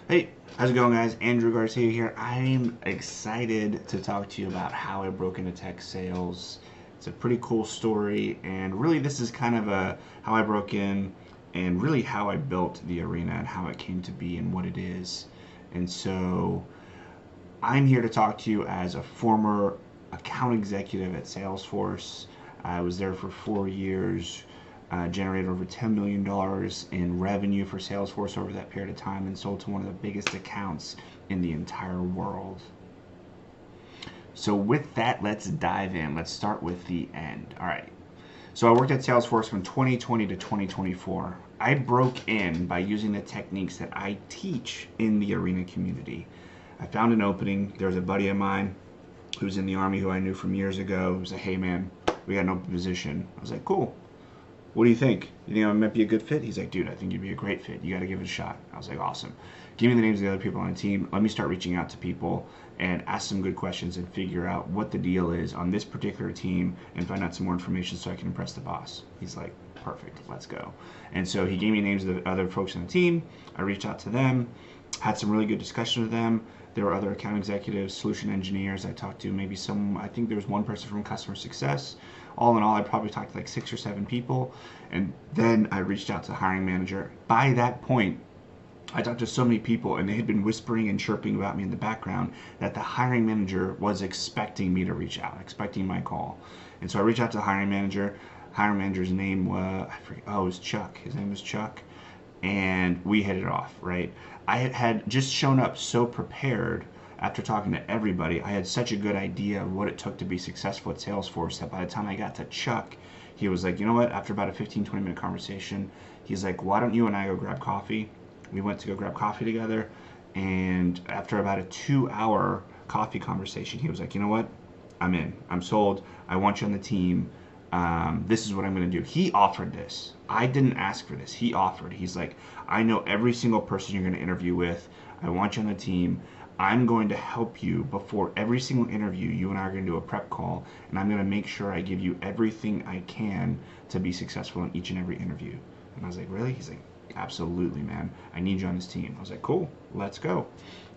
Hey, how's it going, guys? Andrew Garcia here. I'm excited to talk to you about how I broke into tech sales. It's a pretty cool story, and really, this is kind of a how I broke in, and really how I built the arena and how it came to be and what it is. And so, I'm here to talk to you as a former account executive at Salesforce. I was there for 4 years, generated over $10 million in revenue for Salesforce over that period of time, and sold to one of the biggest accounts in the entire world. So, with that, let's dive in. Let's start with the end. All right. So, I worked at Salesforce from 2020 to 2024. I broke in by using the techniques that I teach in the arena community. I found an opening. There was a buddy of mine who's in the Army who I knew from years ago. Who was like, hey man, we got an open position. I was like, cool. What do you think? You think I might be a good fit? He's like, dude, I think you'd be a great fit. You got to give it a shot. I was like, awesome. Give me the names of the other people on the team. Let me start reaching out to people and ask some good questions and figure out what the deal is on this particular team and find out some more information so I can impress the boss. He's like, perfect, let's go. And so he gave me names of the other folks on the team. I reached out to them, had some really good discussion with them. There were other account executives, solution engineers I talked to, maybe some, I think there was one person from customer success. All in all, I probably talked to like 6 or 7 people. And then I reached out to the hiring manager. By that point, I talked to so many people and they had been whispering and chirping about me in the background that the hiring manager was expecting me to reach out, expecting my call. And so I reached out to the hiring manager. Hiring manager's name was, I forget, oh, it was Chuck. His name was Chuck. And we hit it off, right? I had just shown up so prepared after talking to everybody. I had such a good idea of what it took to be successful at Salesforce that by the time I got to Chuck, he was like, you know what? After about a 15-20 minute conversation, he's like, why don't you and I go grab coffee? We went to go grab coffee together. And after about a 2 hour coffee conversation, he was like, you know what? I'm in. I'm sold. I want you on the team. This is what I'm going to do. He offered this. I didn't ask for this. He offered. He's like, I know every single person you're going to interview with. I want you on the team. I'm going to help you before every single interview. You and I are going to do a prep call, and I'm going to make sure I give you everything I can to be successful in each and every interview. And I was like, really? He's like, absolutely, man. I need you on this team. I was like, cool, let's go.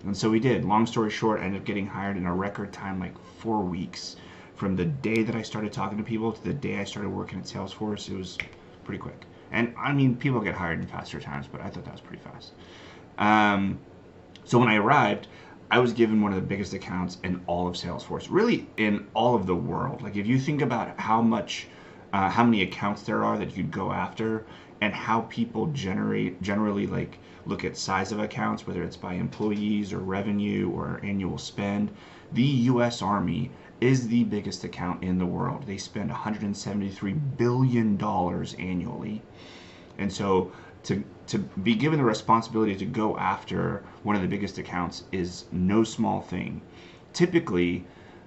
And so we did. Long story short, I ended up getting hired in a record time, like 4 weeks. From the day that I started talking to people to the day I started working at Salesforce, it was pretty quick. And I mean, people get hired in faster times, but I thought that was pretty fast. So when I arrived, I was given one of the biggest accounts in all of Salesforce, really in all of the world. Like if you think about how many accounts there are that you'd go after, and how people generally like look at size of accounts, whether it's by employees or revenue or annual spend, the U.S. Army is the biggest account in the world. They spend $173 billion annually. And so to be given the responsibility to go after one of the biggest accounts is no small thing. Typically,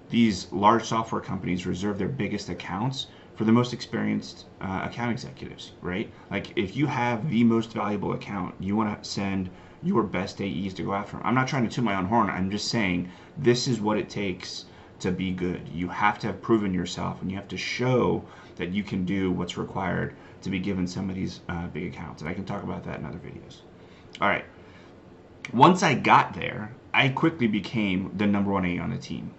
these large software companies reserve their biggest accounts for the most experienced account executives, right? Like if you have the most valuable account, you want to send your best AEs to go after them. I'm not trying to toot my own horn. I'm just saying this is what it takes to be good. You have to have proven yourself, and you have to show that you can do what's required to be given some of these big accounts. And I can talk about that in other videos. All right. Once I got there, I quickly became the #1 A on the team.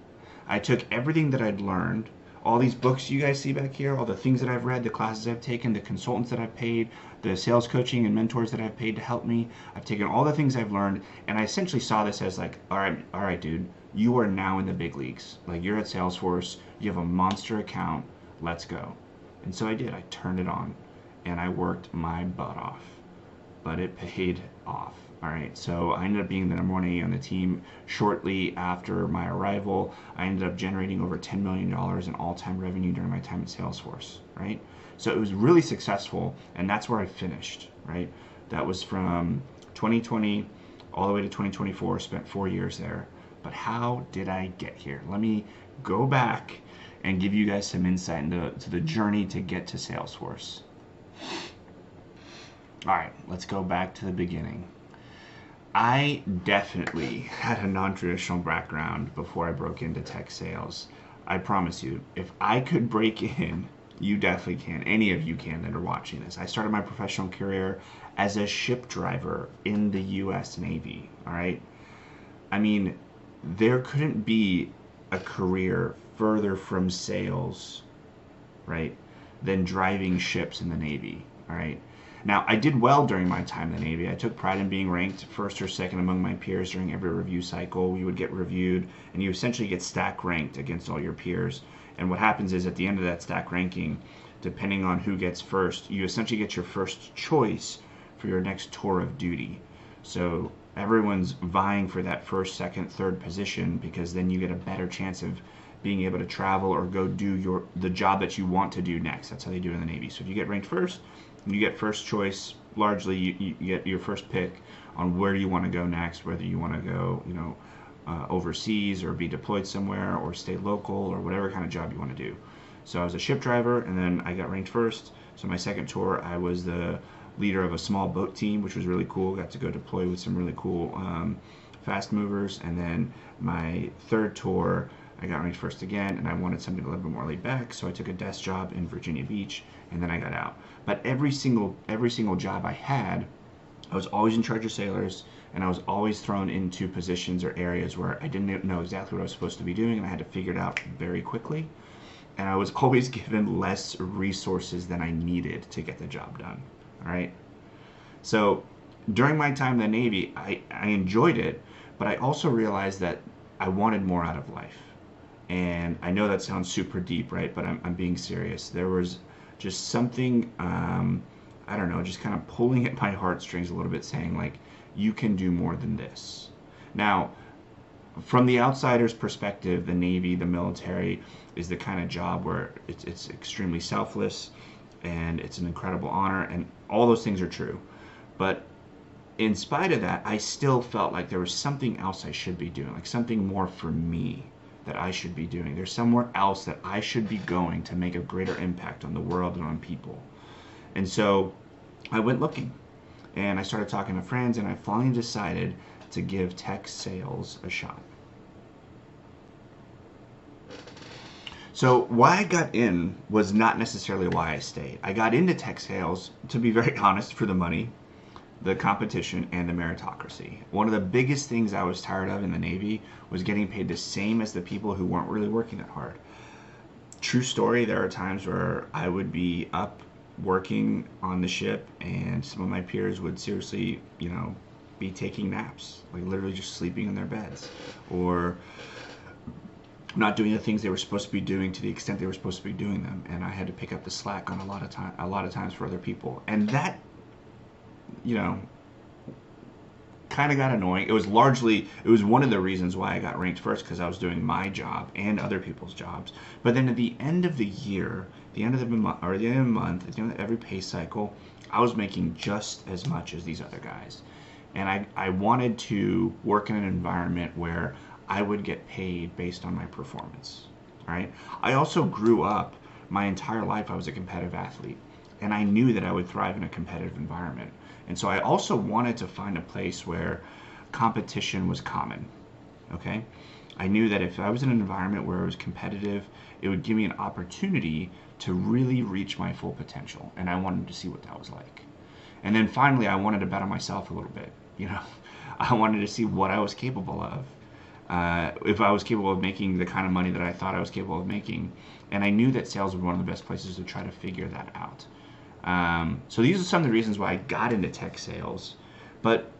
I took everything that I'd learned, all these books you guys see back here, all the things that I've read, the classes I've taken, the consultants that I've paid, the sales coaching and mentors that I've paid to help me. I've taken all the things I've learned, and I essentially saw this as like, all right, dude, you are now in the big leagues. Like you're at Salesforce, you have a monster account, let's go. And so I did. I turned it on, and I worked my butt off, but it paid off. All right, so I ended up being the #1 A on the team. Shortly after my arrival, I ended up generating over $10 million in all-time revenue during my time at Salesforce, right? So it was really successful, and that's where I finished, right? That was from 2020 all the way to 2024, spent 4 years there. But how did I get here? Let me go back and give you guys some insight into the journey to get to Salesforce. All right, let's go back to the beginning. I definitely had a non-traditional background before I broke into tech sales. I promise you, if I could break in, you definitely can. Any of you can that are watching this. I started my professional career as a ship driver in the U.S. Navy. All right. I mean, there couldn't be a career further from sales, right, than driving ships in the Navy. All right. Now, I did well during my time in the Navy. I took pride in being ranked first or second among my peers during every review cycle. We would get reviewed, and you essentially get stack ranked against all your peers. And what happens is at the end of that stack ranking, depending on who gets first, you essentially get your first choice for your next tour of duty. So everyone's vying for that first, second, third position, because then you get a better chance of being able to travel or go do the job that you want to do next. That's how they do it in the Navy. So if you get ranked first, you get first choice. Largely, you get your first pick on where you want to go next, whether you want to go, overseas or be deployed somewhere or stay local or whatever kind of job you want to do. So I was a ship driver, and then I got ranked first. So my second tour, I was the leader of a small boat team, which was really cool. Got to go deploy with some really cool fast movers. And then my third tour, I got ranked first again, and I wanted something a little bit more laid back, so I took a desk job in Virginia Beach, and then I got out. But every single job I had, I was always in charge of sailors, and I was always thrown into positions or areas where I didn't know exactly what I was supposed to be doing, and I had to figure it out very quickly. And I was always given less resources than I needed to get the job done. All right. So during my time in the Navy, I enjoyed it, but I also realized that I wanted more out of life. And I know that sounds super deep, right? But I'm being serious. There was just something, I don't know, just kind of pulling at my heartstrings a little bit, saying like, you can do more than this. Now, from the outsider's perspective, the Navy, the military, is the kind of job where it's extremely selfless, and it's an incredible honor, and all those things are true. But in spite of that, I still felt like there was something else I should be doing, like something more for me that I should be doing. There's somewhere else that I should be going to make a greater impact on the world and on people. And so I went looking, and I started talking to friends, and I finally decided to give tech sales a shot. So why I got in was not necessarily why I stayed. I got into tech sales, to be very honest, for the money, the competition, and the meritocracy. One of the biggest things I was tired of in the Navy was getting paid the same as the people who weren't really working that hard. True story, there are times where I would be up working on the ship, and some of my peers would seriously, be taking naps, like literally just sleeping in their beds, or not doing the things they were supposed to be doing to the extent they were supposed to be doing them, and I had to pick up the slack on a lot of times for other people, and that, kind of got annoying. It was one of the reasons why I got ranked first, because I was doing my job and other people's jobs. But then at the end of the year, the end of the month, at the end of every pay cycle, I was making just as much as these other guys, and I wanted to work in an environment where I would get paid based on my performance. All right. I also grew up, my entire life I was a competitive athlete, and I knew that I would thrive in a competitive environment. And so I also wanted to find a place where competition was common. Okay. I knew that if I was in an environment where it was competitive, it would give me an opportunity to really reach my full potential, and I wanted to see what that was like. And then finally, I wanted to bet on myself a little bit. I wanted to see what I was capable of. If I was capable of making the kind of money that I thought I was capable of making. And I knew that sales was one of the best places to try to figure that out. So these are some of the reasons why I got into tech sales. But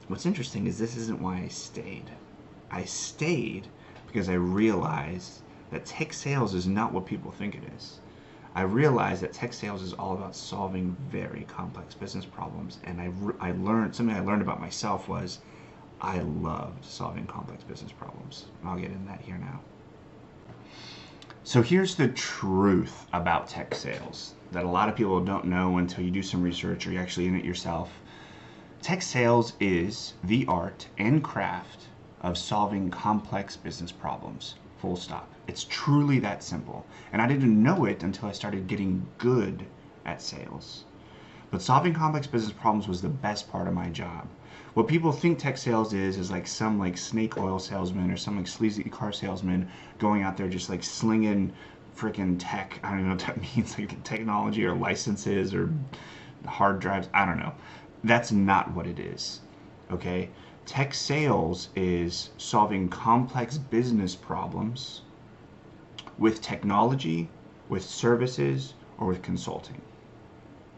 what's interesting is this isn't why I stayed. I stayed because I realized that tech sales is not what people think it is. I realized that tech sales is all about solving very complex business problems. And I learned, something I learned about myself was, I loved solving complex business problems. And I'll get into that here now. So here's the truth about tech sales that a lot of people don't know until you do some research or you're actually in it yourself. Tech sales is the art and craft of solving complex business problems. Full stop. It's truly that simple. And I didn't know it until I started getting good at sales. But solving complex business problems was the best part of my job. What people think tech sales is like some like snake oil salesman or some like sleazy car salesman going out there just like slinging freaking tech. I don't even know what that means, like technology or licenses or hard drives. I don't know. That's not what it is. Okay? Tech sales is solving complex business problems with technology, with services, or with consulting.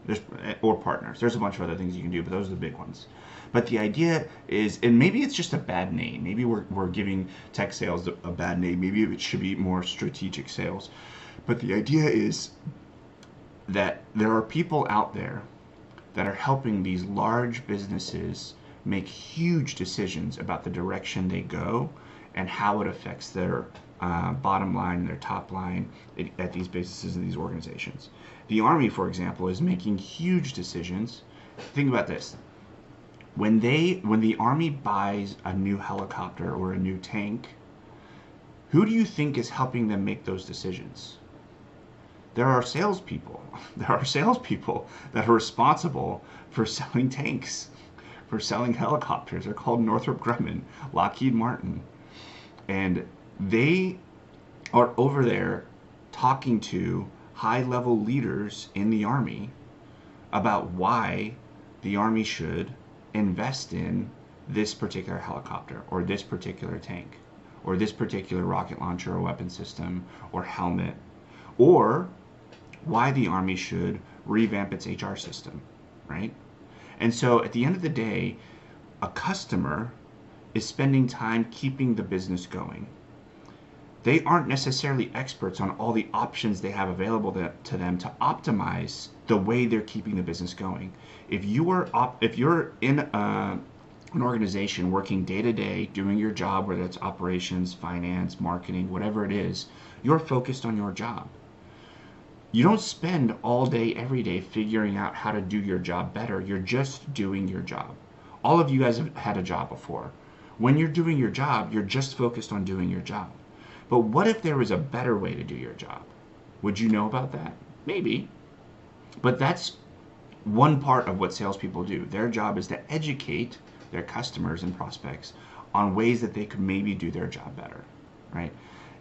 There's, or partners. There's a bunch of other things you can do, but those are the big ones. But the idea is, and maybe it's just a bad name. Maybe we're giving tech sales a bad name. Maybe it should be more strategic sales. But the idea is that there are people out there that are helping these large businesses make huge decisions about the direction they go and how it affects their bottom line, their top line at these businesses and these organizations. The Army, for example, is making huge decisions. Think about this. When the Army buys a new helicopter or a new tank, who do you think is helping them make those decisions? There are salespeople. There are salespeople that are responsible for selling tanks, for selling helicopters. They're called Northrop Grumman, Lockheed Martin. And they are over there talking to high-level leaders in the Army about why the Army should invest in this particular helicopter or this particular tank or this particular rocket launcher or weapon system or helmet, or why the Army should revamp its HR system, right? And so at the end of the day, a customer is spending time keeping the business going. They aren't necessarily experts on all the options they have available to them to optimize the way they're keeping the business going. If you're in an organization working day to day, doing your job, whether it's operations, finance, marketing, whatever it is, you're focused on your job. You don't spend all day, every day figuring out how to do your job better. You're just doing your job. All of you guys have had a job before. When you're doing your job, you're just focused on doing your job. But what if there was a better way to do your job? Would you know about that? Maybe. But that's one part of what salespeople do. Their job is to educate their customers and prospects on ways that they could maybe do their job better, right?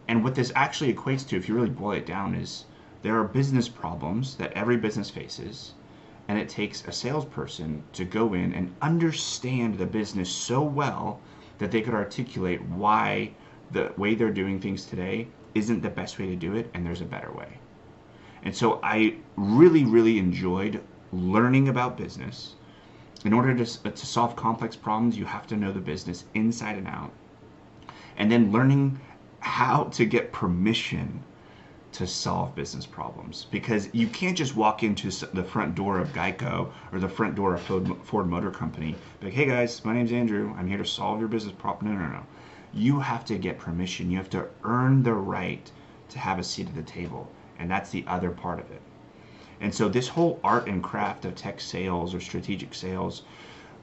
And what this actually equates to, if you really boil it down, is there are business problems that every business faces, and it takes a salesperson to go in and understand the business so well that they could articulate why the way they're doing things today isn't the best way to do it, and there's a better way. And so I really, really enjoyed learning about business. In order to solve complex problems, you have to know the business inside and out. And then learning how to get permission to solve business problems, because you can't just walk into the front door of Geico or the front door of Ford Motor Company, be like, hey guys, my name's Andrew, I'm here to solve your business problem. No. You have to get permission. You have to earn the right to have a seat at the table, and that's the other part of it. And so this whole art and craft of tech sales or strategic sales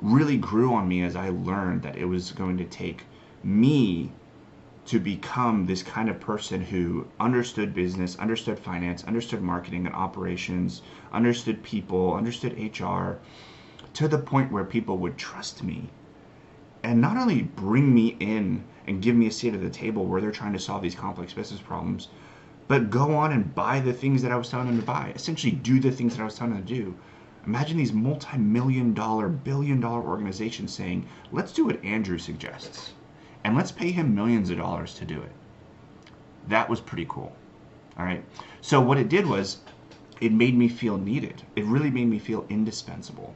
really grew on me as I learned that it was going to take me to become this kind of person who understood business, understood finance, understood marketing and operations, understood people, understood HR, to the point where people would trust me and not only bring me in and give me a seat at the table where they're trying to solve these complex business problems, but go on and buy the things that I was telling them to buy, essentially do the things that I was telling them to do. Imagine these multi-million-dollar, billion-dollar organizations saying, let's do what Andrew suggests, and let's pay him millions of dollars to do it. That was pretty cool. All right. So what it did was it made me feel needed. It really made me feel indispensable.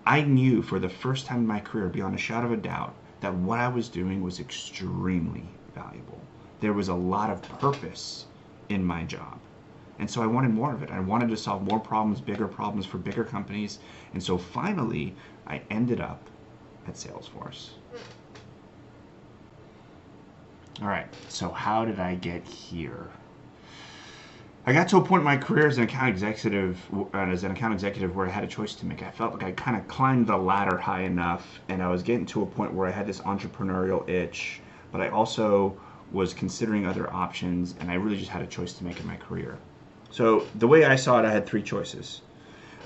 I knew for the first time in my career, beyond a shadow of a doubt, that what I was doing was extremely valuable. There was a lot of purpose in my job. And so I wanted more of it. I wanted to solve more problems, bigger problems for bigger companies. And so finally, I ended up at Salesforce. All right, so how did I get here? I got to a point in my career as an account executive where I had a choice to make. I felt like I kind of climbed the ladder high enough, and I was getting to a point where I had this entrepreneurial itch, but I also was considering other options, and I really just had a choice to make in my career. So the way I saw it, I had three choices.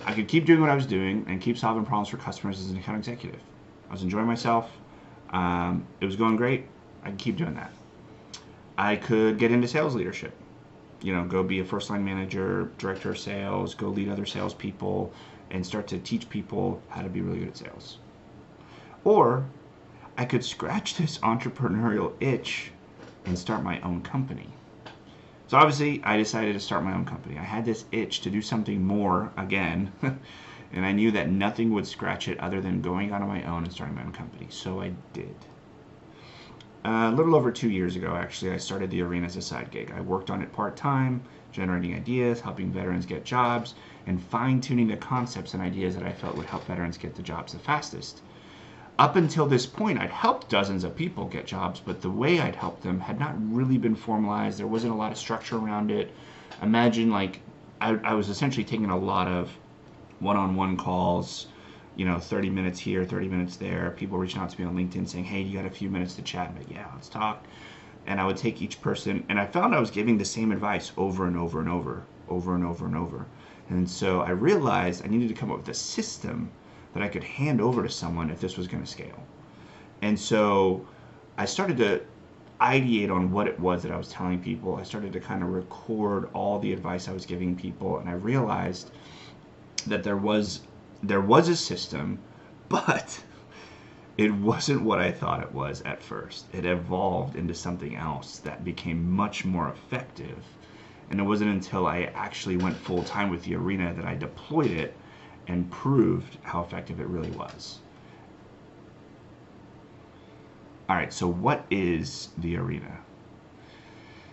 I could keep doing what I was doing and keep solving problems for customers as an account executive. I was enjoying myself. It was going great. I could keep doing that. I could get into sales leadership. Go be a first line manager, director of sales, go lead other salespeople, and start to teach people how to be really good at sales. Or I could scratch this entrepreneurial itch and start my own company. So obviously, I decided to start my own company. I had this itch to do something more again, and I knew that nothing would scratch it other than going out on my own and starting my own company. So I did. A little over 2 years ago, actually, I started the Arena as a side gig. I worked on it part-time, generating ideas, helping veterans get jobs, and fine-tuning the concepts and ideas that I felt would help veterans get the jobs the fastest. Up until this point, I'd helped dozens of people get jobs, but the way I'd helped them had not really been formalized. There wasn't a lot of structure around it. Imagine I was essentially taking a lot of one-on-one calls, 30 minutes here, 30 minutes there. People reaching out to me on LinkedIn saying, hey, you got a few minutes to chat? I'm like, yeah, let's talk. And I would take each person, and I found I was giving the same advice over and over and over, over and over and over. And so I realized I needed to come up with a system that I could hand over to someone if this was going to scale. And so I started to ideate on what it was that I was telling people. I started to kind of record all the advice I was giving people, and I realized that there was a system, but it wasn't what I thought it was at first. It evolved into something else that became much more effective. And it wasn't until I actually went full time with the Arena that I deployed it and proved how effective it really was. All right, so what is the Arena?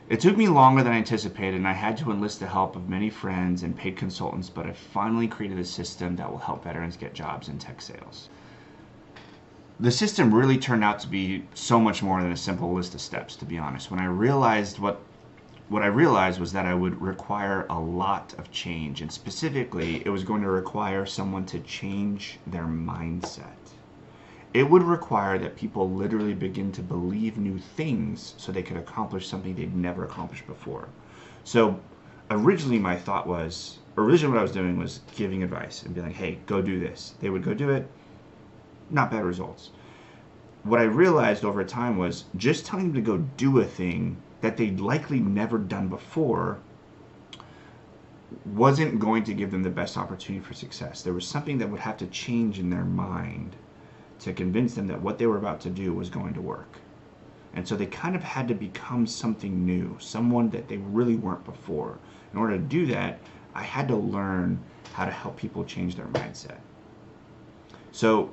It took me longer than I anticipated, and I had to enlist the help of many friends and paid consultants, but I finally created a system that will help veterans get jobs in tech sales. The system really turned out to be so much more than a simple list of steps, to be honest. When I realized what I realized was that I would require a lot of change, and specifically, it was going to require someone to change their mindset. It would require that people literally begin to believe new things so they could accomplish something they'd never accomplished before. So originally what I was doing was giving advice and being like, hey, go do this. They would go do it, not bad results. What I realized over time was just telling them to go do a thing that they'd likely never done before wasn't going to give them the best opportunity for success. There was something that would have to change in their mind to convince them that what they were about to do was going to work. And so they kind of had to become something new, someone that they really weren't before. In order to do that, I had to learn how to help people change their mindset. So,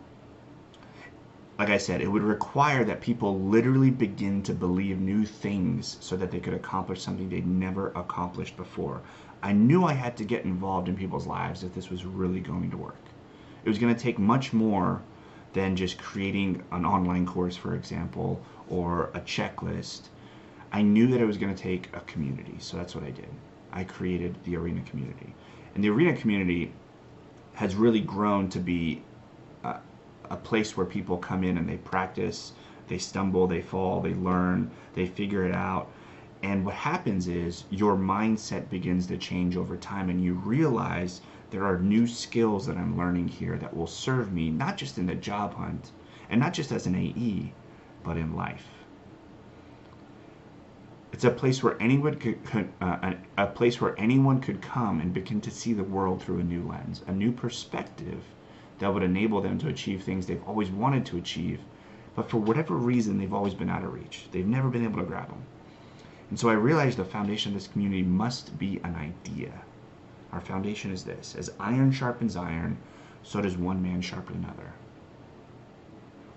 like I said, it would require that people literally begin to believe new things so that they could accomplish something they'd never accomplished before. I knew I had to get involved in people's lives if this was really going to work. It was going to take much more than just creating an online course, for example, or a checklist. I knew that it was going to take a community, so that's what I did. I created the Arena community. And the Arena community has really grown to be a place where people come in and they practice, they stumble, they fall, they learn, they figure it out. And what happens is your mindset begins to change over time, and you realize there are new skills that I'm learning here that will serve me, not just in the job hunt, and not just as an AE, but in life. It's a place where anyone could come and begin to see the world through a new lens, a new perspective that would enable them to achieve things they've always wanted to achieve, but for whatever reason, they've always been out of reach. They've never been able to grab them. And so I realized the foundation of this community must be an idea. Our foundation is this: as iron sharpens iron, so does one man sharpen another.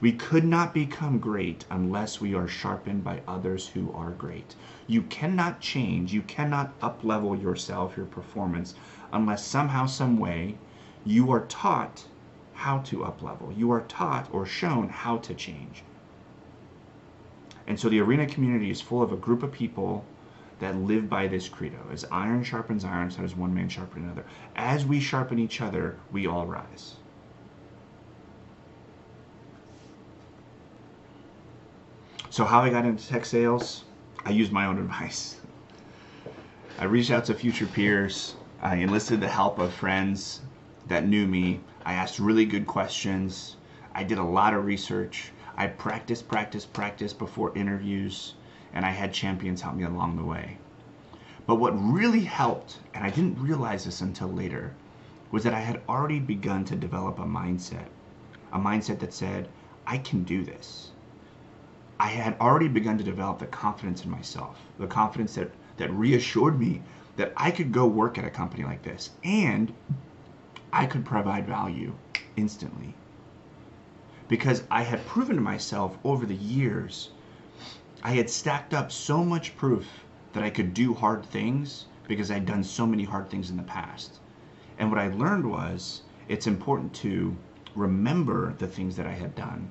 We could not become great unless we are sharpened by others who are great. You cannot change, you cannot up-level yourself, your performance, unless somehow, some way, you are taught how to up-level. You are taught or shown how to change. And so the Arena community is full of a group of people that live by this credo. As iron sharpens iron, so does one man sharpen another. As we sharpen each other, we all rise. So how I got into tech sales? I used my own advice. I reached out to future peers. I enlisted the help of friends that knew me. I asked really good questions. I did a lot of research. I practiced before interviews, and I had champions help me along the way. But what really helped, and I didn't realize this until later, was that I had already begun to develop a mindset that said, I can do this. I had already begun to develop the confidence in myself, the confidence that reassured me that I could go work at a company like this and I could provide value instantly. Because I had proven to myself over the years, I had stacked up so much proof that I could do hard things because I'd done so many hard things in the past. And what I learned was it's important to remember the things that I had done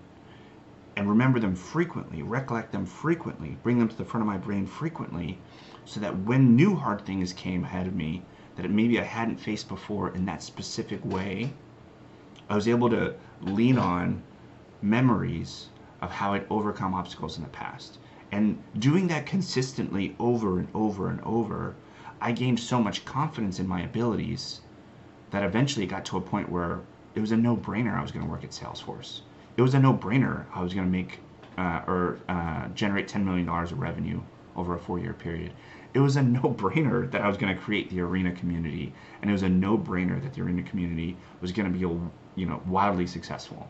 and remember them frequently, recollect them frequently, bring them to the front of my brain frequently, so that when new hard things came ahead of me that maybe I hadn't faced before in that specific way, I was able to lean on memories of how I'd overcome obstacles in the past. And doing that consistently over and over and over, I gained so much confidence in my abilities that eventually it got to a point where it was a no-brainer I was going to work at Salesforce. It was a no-brainer I was going to make generate $10 million of revenue over a 4-year period. It was a no-brainer that I was going to create the Arena community, and it was a no-brainer that the Arena community was going to be, wildly successful,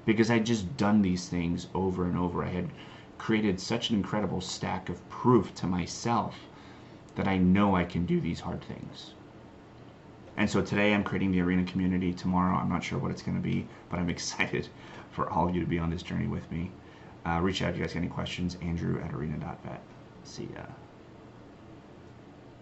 because I'd just done these things over and over. I had created such an incredible stack of proof to myself that I know I can do these hard things. And so today I'm creating the Arena community. Tomorrow I'm not sure what it's going to be, but I'm excited for all of you to be on this journey with me. Reach out if you guys got any questions. Andrew@arena.vet. See ya.